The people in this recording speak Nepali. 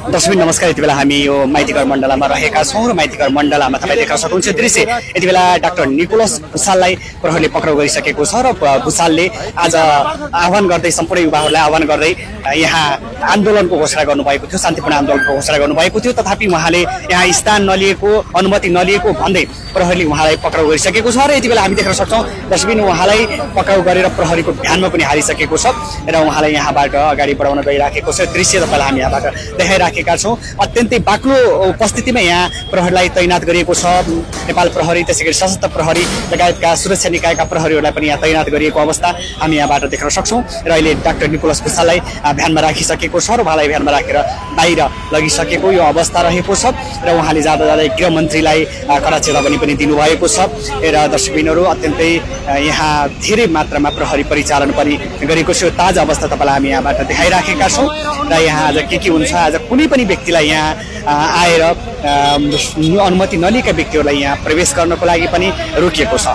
दर्शक नमस्कार। यति बेला हामी यो माइतीघर मण्डलामा रहेका छौँ र माइतीघर मण्डलामा तपाईँ देख्न सक्नुहुन्छ दृश्य। यति बेला डाक्टर निकोलस भुसाललाई प्रहरीले पक्राउ गरिसकेको छ र भुसालले आज आह्वान गर्दै सम्पूर्ण युवाहरूलाई आह्वान गर्दै यहाँ आन्दोलनको घोषणा गर्नुभएको थियो, शान्तिपूर्ण आन्दोलनको घोषणा गर्नुभएको थियो। तथापि उहाँले यहाँ स्थान नलिएको, अनुमति नलिएको भन्दै प्रहरीले उहाँलाई पक्राउ गरिसकेको छ र यति बेला हामी देख्न सक्छौँ दर्शकबिन उहाँलाई पक्राउ गरेर प्रहरीको भ्यानमा पनि हालिसकेको छ र उहाँलाई यहाँबाट अगाडि बढाउन गइराखेको छ दृश्य तपाईँलाई हामी यहाँबाट देखाइराखेका छौँ। अत्यन्तै बाक्लो उपस्थितिमा यहाँ प्रहरीलाई तैनात गरिएको छ। नेपाल प्रहरी, त्यसै गरी सशस्त्र प्रहरी लगायतका सुरक्षा निकायका प्रहरीहरूलाई पनि यहाँ तैनात गरिएको अवस्था हामी यहाँबाट देख्न सक्छौँ र अहिले डाक्टर निकोलस भुसाललाई भ्यानमा राखिसकेको छ र उहाँलाई भ्यानमा राखेर बाहिर लगिसकेको यो अवस्था रहेको छ र उहाँले जाँदा जाँदै गृहमन्त्रीलाई कडा चेतावनी पनि दिनुभएको छ र दर्शकबिनहरू अत्यन्तै यहाँ धेरै मात्रामा प्रहरी परिचालन पनि गरेको छ। ताजा अवस्था तपाईँलाई हामी यहाँबाट देखाइराखेका छौँ र यहाँ आज के हुन्छ, आज कुनै पनि व्यक्तिलाई यहाँ आएर अनुमति नलिएका व्यक्तिहरूलाई यहाँ प्रवेश गर्नको लागि पनि रोकिएको छ।